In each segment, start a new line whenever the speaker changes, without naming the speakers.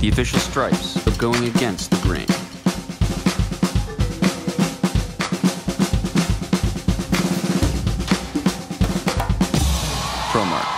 the official stripes of going against the grain. ProMark.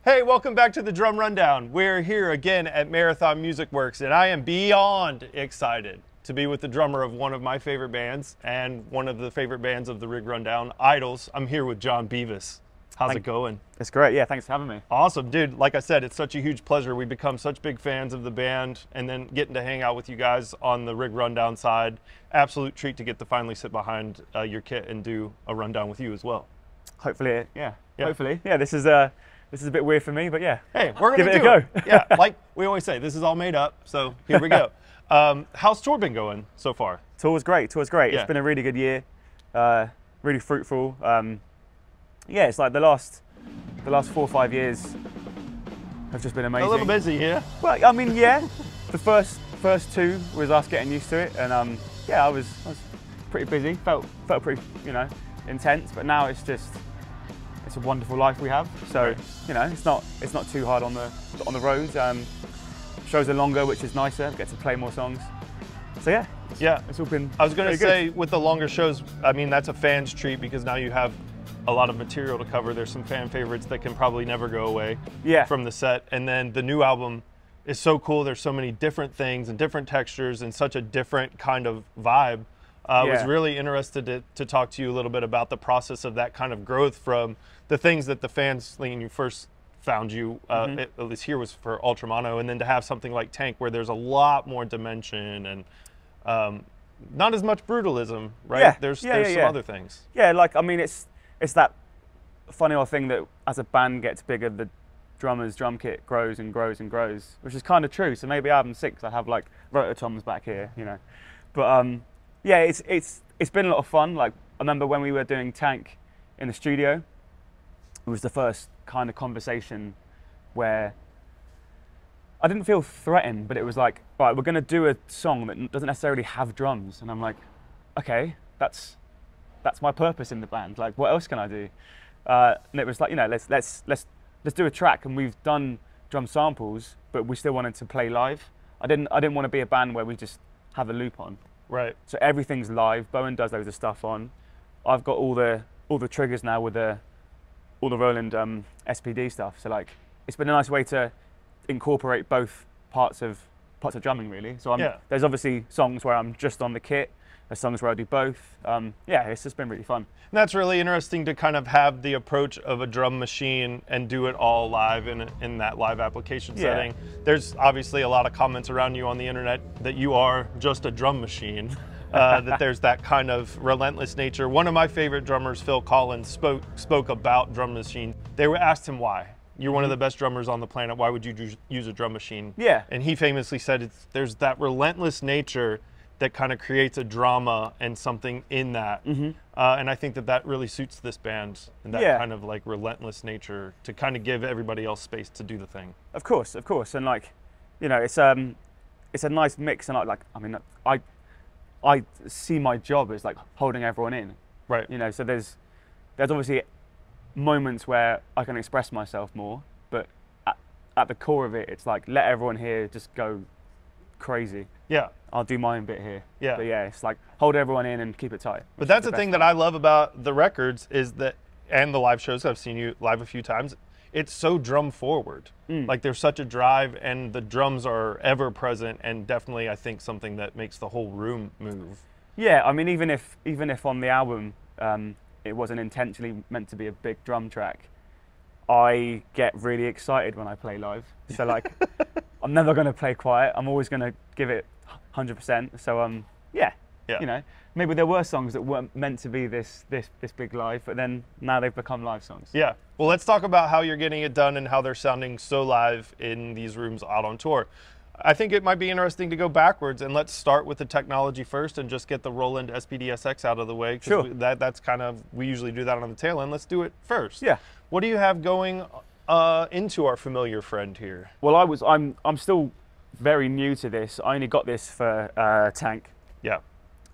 Hey, welcome back to the Drum Rundown. We're here again at Marathon Music Works, and I am beyond excited to be with the drummer of one of my favorite bands and one of the favorite bands of the Rig Rundown, IDLES. I'm here with Jon Beavis. How's it going?
It's great, yeah, thanks for having me.
Awesome, dude. Like I said, it's such a huge pleasure. We've become such big fans of the band, and then getting to hang out with you guys on the Rig Rundown side. Absolute treat to get to finally sit behind your kit and do a rundown with you as well.
Hopefully, hopefully. Yeah, this is a bit weird for me, but yeah.
Hey, we're gonna
give it a
go.
go.
Yeah, like we always say, this is all made up, so here we go. How's tour been going so far?
Tour was great. Yeah.
Yeah.
It's been a really good year, really fruitful. Yeah, it's like the last 4 or 5 years have just been amazing.
A little busy, yeah.
Well, I mean, yeah. The first two was us getting used to it, and yeah, I was pretty busy. Felt pretty, intense. But now it's a wonderful life we have. So it's not too hard on the roads. Shows are longer, which is nicer. Get to play more songs. So yeah, it's all been.
I was going to say,
good.
with the longer shows, I mean, that's a fan's treat because now you have a lot of material to cover. There's some fan favorites that can probably never go away from the set. And then the new album is so cool. There's so many different things and different textures and such a different kind of vibe. I was really interested to talk to you a little bit about the process of that kind of growth from the things that the fans, when you first found you, at least here was for Ultramono, and then to have something like TANGK where there's a lot more dimension and not as much brutalism, right?
Yeah.
There's some other things.
Yeah, like, I mean, it's that funny old thing that as a band gets bigger, the drummer's drum kit grows and grows and grows, which is kind of true. So maybe album 6, I have like rototoms back here, But yeah, it's been a lot of fun. Like, I remember when we were doing TANGK in the studio, it was the first kind of conversation where I didn't feel threatened, but it was like, right, we're going to do a song that doesn't necessarily have drums. And I'm like, okay, that's my purpose in the band. Like, what else can I do? And it was like, let's do a track. And we've done drum samples, but we still wanted to play live. I didn't want to be a band where we just have a loop on.
Right.
So everything's live. Bowen does loads of stuff on. I've got all the triggers now with all the Roland SPD stuff. So like, it's been a nice way to incorporate both parts of drumming, really. So there's obviously songs where I'm just on the kit. There's songs where I do both. Yeah, it's just been really fun.
And that's really interesting to kind of have the approach of a drum machine and do it all live in that live application setting. There's obviously a lot of comments around you on the internet that you are just a drum machine. That there's that kind of relentless nature. One of my favorite drummers, Phil Collins, spoke about drum machine. They were asked him why. You're one of the best drummers on the planet. Why would you use a drum machine? Yeah. And he famously said there's that relentless nature that kind of creates a drama and something in that. And I think that really suits this band and that kind of like relentless nature to kind of give everybody else space to do the thing.
Of course. And like, it's a nice mix. And I see my job as like holding everyone in.
Right.
So there's obviously moments where I can express myself more, but at the core of it, it's like let everyone here just go crazy.
Yeah.
I'll do my own bit here.
Yeah.
But yeah, it's like hold everyone in and keep it tight.
But that's the thing that I love about the records is that, and the live shows, I've seen you live a few times, it's so drum forward. Like there's such a drive and the drums are ever present, and definitely I think something that makes the whole room move.
Yeah, I mean, even if on the album it wasn't intentionally meant to be a big drum track, I get really excited when I play live. So like, I'm never going to play quiet. I'm always going to give it 100%. So yeah, you know, maybe there were songs that weren't meant to be this big live, but then now they've become live songs.
Yeah. Well, let's talk about how you're getting it done and how they're sounding so live in these rooms out on tour. I think it might be interesting to go backwards, and let's start with the technology first and just get the Roland SPD-SX out of the way.
Sure.
That's kind of, we usually do that on the tail end. Let's do it first.
Yeah.
What do you have going into our familiar friend here?
Well, I'm still very new to this. I only got this for TANGK.
Yeah.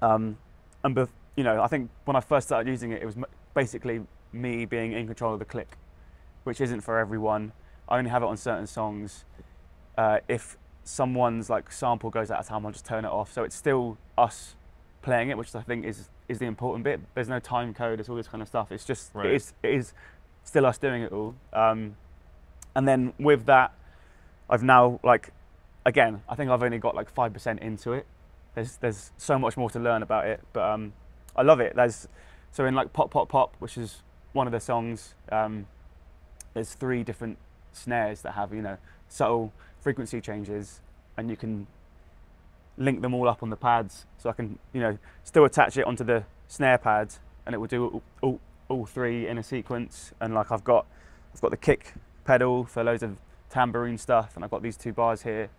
You know, I think when I first started using it, it was basically me being in control of the click, which isn't for everyone. I only have it on certain songs. If someone's like sample goes out of time, I'll just turn it off. So it's still us playing it, which I think is the important bit. There's no time code, it's all this kind of stuff. It's just,
right.
it is still us doing it all. And then with that, I've now like, again, I think I've only got like 5% into it. There's so much more to learn about it, but I love it. So in like Pop Pop Pop, which is one of the songs, there's 3 different snares that have, you know, subtle frequency changes, and you can link them all up on the pads. So I can, you know, still attach it onto the snare pad, and it will do all 3 in a sequence. And like I've got the kick pedal for loads of tambourine stuff, and I've got these 2 bars here.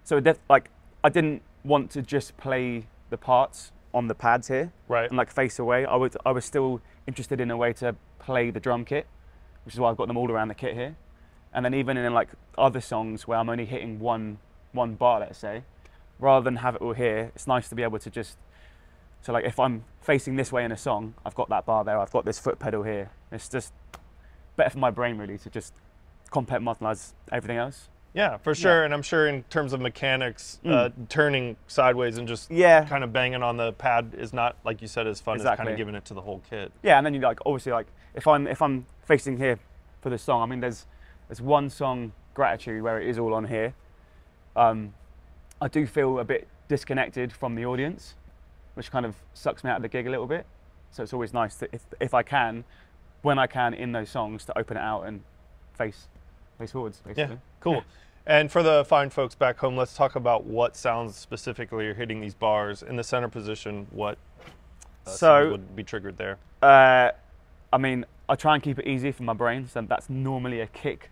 So like I didn't want to just play the parts on the pads here,
right,
and like face away. I was still interested in a way to play the drum kit, which is why I've got them all around the kit here. And then even in like other songs where I'm only hitting one bar, let's say, rather than have it all here, it's nice to be able to just, so like if I'm facing this way in a song, I've got that bar there, I've got this foot pedal here. It's just better for my brain really to just compartmentalize everything else.
Yeah, for sure.
Yeah.
And I'm sure in terms of mechanics, turning sideways and just kind of banging on the pad is not, like you said, as fun as kind of giving it to the whole kit.
Yeah, and then you like, obviously like, if I'm facing here for the song, I mean, there's one song, Gratitude, where it is all on here. I do feel a bit disconnected from the audience, which kind of sucks me out of the gig a little bit. So it's always nice to, if I can, when I can in those songs, to open it out and face forwards, basically.
Yeah, cool. Yeah. And for the fine folks back home, let's talk about what sounds specifically are hitting these bars. In the center position, what sounds would be triggered there?
I mean, I try and keep it easy for my brain, so that's normally a kick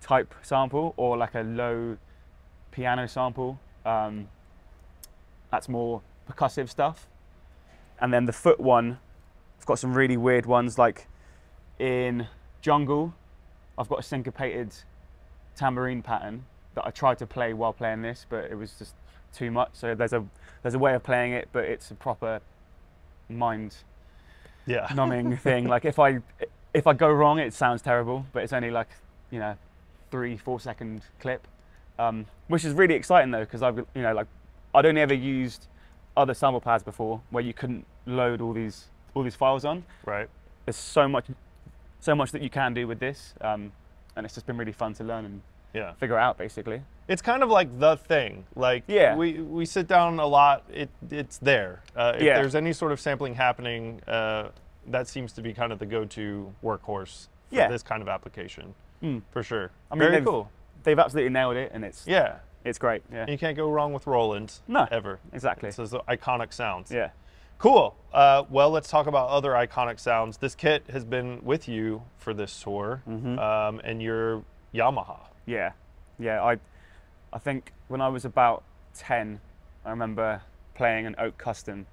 type sample, or like a low piano sample. That's more percussive stuff. And then the foot one, I've got some really weird ones, like in Jungle, I've got a syncopated tambourine pattern that I tried to play while playing this, but it was just too much. So there's a way of playing it, but it's a proper mind numbing thing. Like if I go wrong, it sounds terrible, but it's only like, you know, 3-4 second clip, which is really exciting though, because I've, you know, like I'd only ever used other sample pads before where you couldn't load all these files on.
Right.
There's so much that you can do with this, and it's just been really fun to learn and figure out, basically.
It's kind of like the thing. Like we sit down a lot. It's there. If there's any sort of sampling happening, that seems to be kind of the go-to workhorse for this kind of application, for sure. I mean, very cool.
They've absolutely nailed it, and it's great. Yeah.
You can't go wrong with Roland.
No,
ever.
Exactly.
It's those iconic sounds.
Yeah.
Cool. Well, let's talk about other iconic sounds. This kit has been with you for this tour, and your Yamaha.
Yeah. I think when I was about 10, I remember playing an Oak Custom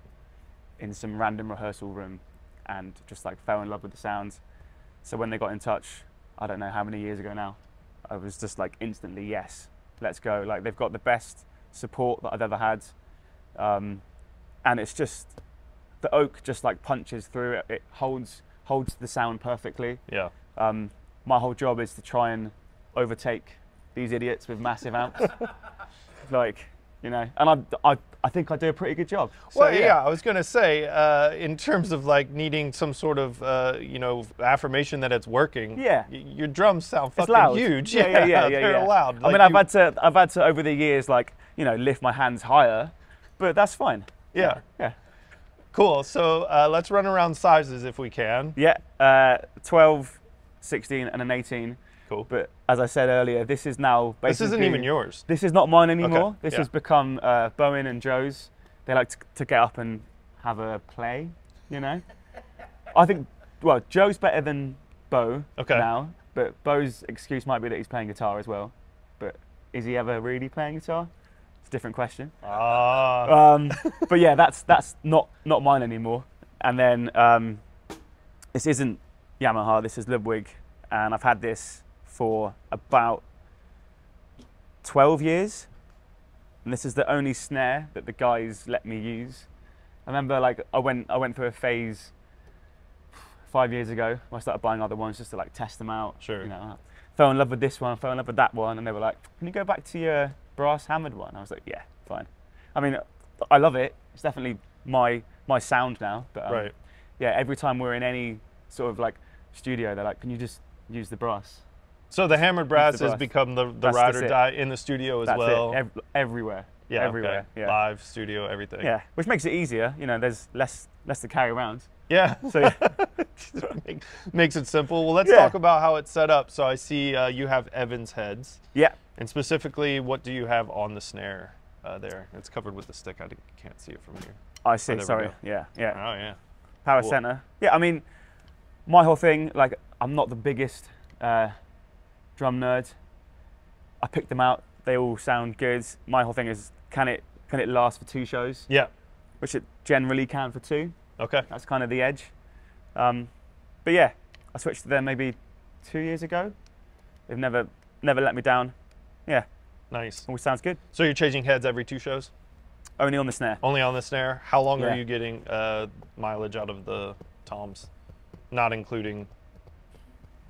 in some random rehearsal room and just like fell in love with the sounds. So when they got in touch, I don't know how many years ago now, I was just like instantly, yes, let's go. Like they've got the best support that I've ever had. And it's just, the Oak just like punches through it. It holds holds the sound perfectly.
Yeah.
My whole job is to try and overtake these idiots with massive amps. Like, you know, and I think I do a pretty good job. So,
Well, yeah, I was going to say, in terms of like needing some sort of, you know, affirmation that it's working.
Yeah.
Your drums sound fucking
loud.
huge.
Yeah.
They're loud.
I mean, I've had to over the years, like, you know, lift my hands higher, but that's fine.
Yeah.
Yeah.
Cool. So let's run around sizes if we can.
Yeah. 12, 16, and an 18.
Cool.
But as I said earlier, this is now basically...
This isn't even yours.
This is not mine anymore.
Okay,
This
yeah.
has become Bowen and Joe's. They like to get up and have a play, you know? I think, well, Joe's better than Bo now, but Bo's excuse might be that he's playing guitar as well. But is he ever really playing guitar? It's a different question. But yeah, that's not mine anymore. And then this isn't Yamaha, this is Ludwig, and I've had this for about 12 years, and this is the only snare that the guys let me use. I remember, like, I went through a phase 5 years ago where I started buying other ones just to like test them out.
Sure.
You know, fell in love with this one, fell in love with that one, and they were like, "Can you go back to your brass hammered one?" I was like, "Yeah, fine." I mean, I love it. It's definitely my sound now. But
right.
yeah, every time we're in any sort of like studio, they're like, "Can you just use the brass?"
So the hammered brass has become the ride or die in the studio as well.
Everywhere.
Yeah,
everywhere.
Okay.
Yeah.
Live, studio, everything.
Yeah, which makes it easier. You know, there's less to carry around.
Yeah.
So yeah.
Makes it simple. Well, let's talk about how it's set up. So I see you have Evans heads.
Yeah.
And specifically, what do you have on the snare there? It's covered with the stick. I can't see it from here.
I see.
Oh, there we
Sorry.
go.
Yeah.
Oh yeah.
Power
Cool.
center. Yeah. I mean, my whole thing, like, I'm not the biggest drum nerd. I picked them out. They all sound good. My whole thing is, can it last for 2 shows?
Yeah.
Which it generally can for 2.
Okay.
That's kind of the edge. But yeah, I switched to them maybe 2 years ago. They've never let me down. Yeah.
Nice.
Always sounds good.
So you're changing heads every 2 shows?
Only on the snare.
Only on the snare. How long
Yeah.
are you getting mileage out of the toms, not including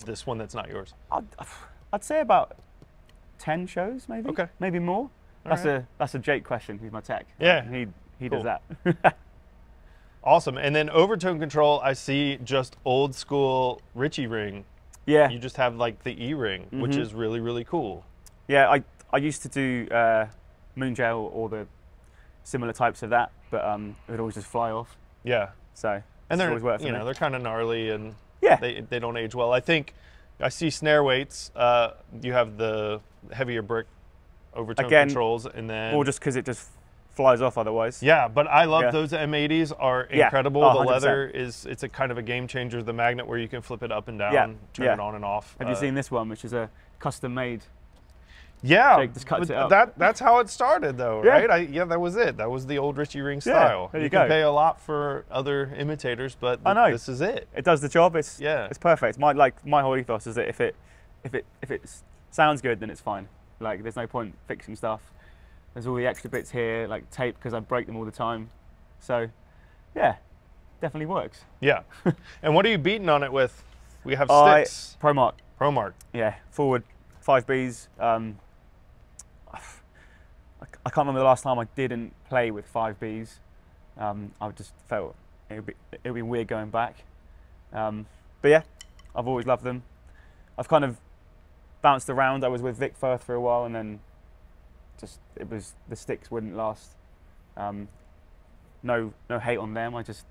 this one that's not yours?
I'd say about 10 shows, maybe.
Okay.
Maybe more. That's a Jake question. He's my tech.
Yeah.
He
Cool.
does that.
Awesome. And then overtone control, I see just old school Ritchie ring.
Yeah.
You just have like the E ring, which is really, really cool.
Yeah, I used to do Moongel or the similar types of that, but it would always just fly off.
Yeah.
So
And they're,
always worked for
you
me.
know, they're kind of gnarly and
Yeah.
they don't age well. I think I see snare weights. You have the heavier brick overtone controls, and then
or just because it just flies off otherwise.
yeah, but I love those M80s are
Yeah.
incredible.
Oh,
the
100%.
leather it's a kind of a game changer. The magnet where you can flip it up and down,
Yeah.
turn it on and off.
Have you seen this one, which is a custom made?
Yeah,
Jake just cuts
but
it up.
that's how it started though,
Yeah.
right? Yeah, that was it. That was the old Ritchie ring
Yeah,
style.
there you
can
go.
pay a lot for other imitators, but
I know.
this is it.
It does the job. It's perfect. My whole ethos is that if it sounds good, then it's fine. Like, there's no point fixing stuff. There's all the extra bits here, like tape, because I break them all the time. So, yeah, definitely works.
Yeah. And what are you beating on it with? We have sticks.
ProMark.
ProMark.
Yeah, forward 5Bs. I can't remember the last time I didn't play with 5Bs. I just felt it would be weird going back. But yeah, I've always loved them. I've kind of bounced around. I was with Vic Firth for a while, and then the sticks wouldn't last. No hate on them. I just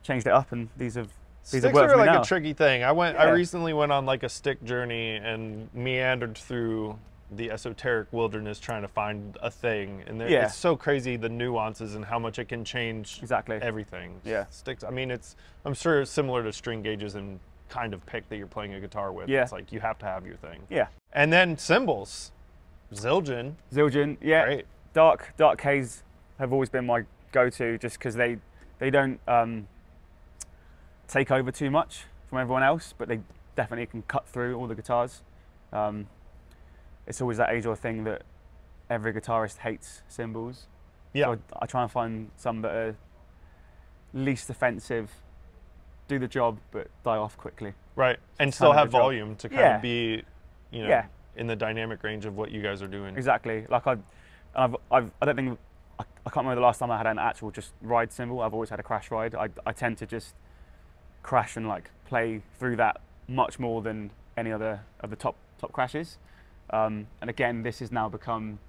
changed it up, and these have
Sticks
worked
are
for me
like
now.
a tricky thing. I recently went on like a stick journey and meandered through the esoteric wilderness trying to find a thing, and it's so crazy the nuances and how much it can change everything.
Yeah,
sticks. I mean, I'm sure it's similar to string gauges and kind of pick that you're playing a guitar with.
Yeah.
It's like you have to have your thing.
Yeah.
And then cymbals, Zildjian.
Yeah.
Great.
Dark Ks have always been my go-to, just because they don't take over too much from everyone else, but they definitely can cut through all the guitars. It's always that age-old thing that every guitarist hates cymbals.
Yeah.
So I try and find some that are least offensive do the job but die off quickly.
Right, and
It's
still
kind of
have
the job.
volume to kind
Yeah.
of be, you know,
Yeah.
in the dynamic range of what you guys are doing.
Exactly. Like I don't think I can't remember the last time I had an actual just ride cymbal. I've always had a crash ride. I tend to just crash and like play through that much more than any other of the top crashes. And again, this has now become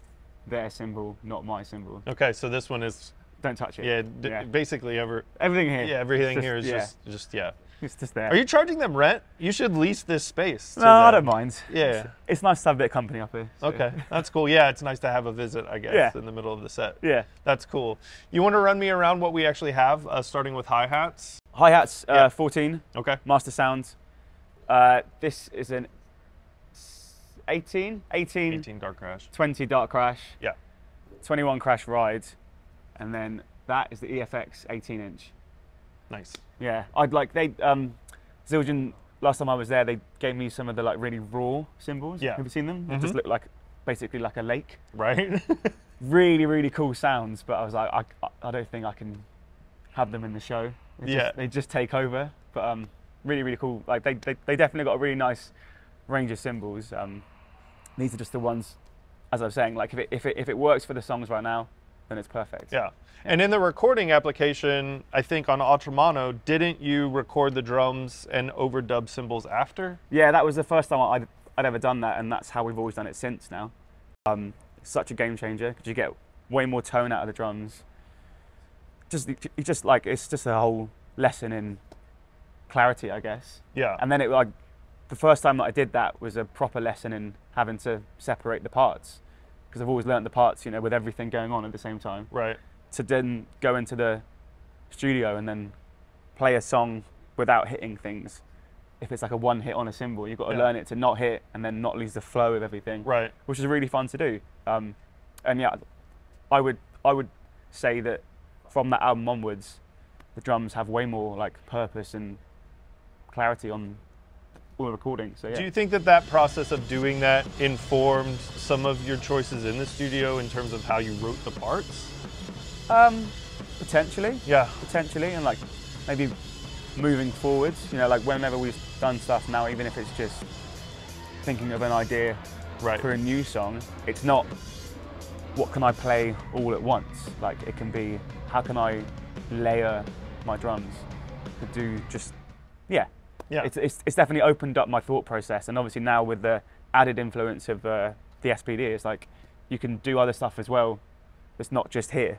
their cymbal, not my cymbal.
Okay, so this one is,
Don't touch it.
yeah, basically
Everything here.
yeah, everything
It's
here is
just-
just yeah.
It's just there.
Are you charging them rent? You should lease this space. to
No, I
them.
don't mind.
Yeah.
It's nice to have a bit of company up here. so-
Okay, that's cool. Yeah, it's nice to have a visit, I guess,
Yeah.
in the middle of the set.
Yeah.
That's cool. You want to run me around what we actually have, starting with hi-hats?
Hi-hats,
Yeah.
14,
Okay.
Mastersound. This is an 18,
18 Dark Crash.
20 Dark Crash,
Yeah.
21 Crash Ride, and then that is the EFX 18-inch.
Nice.
Yeah, I'd like, Zildjian, last time I was there, they gave me some of the like really raw cymbals.
Yeah.
Have you seen them? They
Mhm.
just look like, basically like a lake.
Right?
Really, really cool sounds, but I was like, I don't think I can have them in the show.
Yeah.
They just take over, but really, really cool. Like they definitely got a really nice range of cymbals. These are just the ones, as I was saying, like if it works for the songs right now, then it's perfect.
Yeah. And in the recording application, I think on Ultra Mono, didn't you record the drums and overdub cymbals after?
Yeah, that was the first time I'd ever done that, and that's how we've always done it since now. It's such a game changer because you get way more tone out of the drums. It's just a whole lesson in clarity, I guess.
Yeah.
And then the first time that I did that was a proper lesson in having to separate the parts, because I've always learnt the parts, you know, with everything going on at the same time.
Right.
To then go into the studio and then play a song without hitting things. If it's like a one hit on a cymbal, you've got to
Yeah.
learn it to not hit and then not lose the flow of everything.
Right.
Which is really fun to do. And yeah, I would say that from that album onwards, the drums have way more like purpose and clarity on all the recording. So yeah.
Do you think that that process of doing that informed some of your choices in the studio in terms of how you wrote the parts?
Potentially.
Yeah.
Potentially, and like maybe moving forwards, you know, like whenever we've done stuff now, even if it's just thinking of an idea
Right.
for a new song, it's not what can I play all at once. Like it can be how can I layer my drums to do just yeah. It's definitely opened up my thought process, and obviously now with the added influence of the SPD, it's like you can do other stuff as well. It's not just here.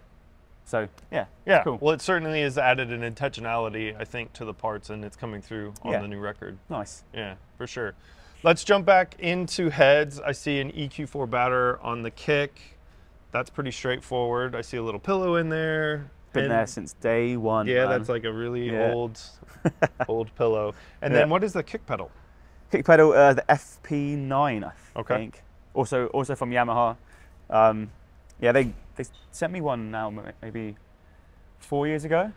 So yeah,
Yeah.
cool.
Well, it certainly has added an intentionality, I think, to the parts, and it's coming through on
Yeah.
the new record.
Nice.
Yeah, for sure. Let's jump back into heads. I see an EQ4 batter on the kick. That's pretty straightforward. I see a little pillow in there.
Been
And-
there since day one.
Yeah,
man.
that's like a really
Yeah.
old pillow. And
Yeah.
then what is the kick pedal?
Kick pedal, the FP9, I
Okay.
think. Also from Yamaha. Yeah, they sent me one now, maybe 5 years ago.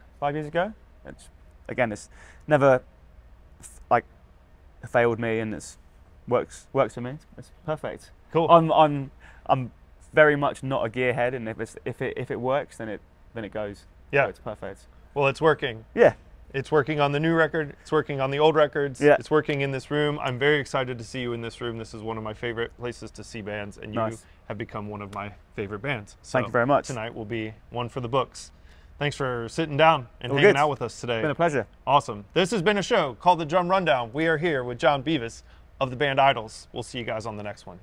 It's never like failed me, and it's works for me. It's perfect.
Cool.
I'm very much not a gearhead, and if it works, then it goes.
Yeah.
So it's perfect.
Well, it's working.
Yeah.
It's working on the new record. It's working on the old records.
Yeah.
It's working in this room. I'm very excited to see you in this room. This is one of my favorite places to see bands, and you
Nice.
have become one of my favorite bands.
Thank you very much.
Tonight will be one for the books. Thanks for sitting down and
All
hanging
good.
out with us today.
It's been a pleasure.
Awesome. This has been a show called The Drum Rundown. We are here with Jon Beavis of the band IDLES. We'll see you guys on the next one.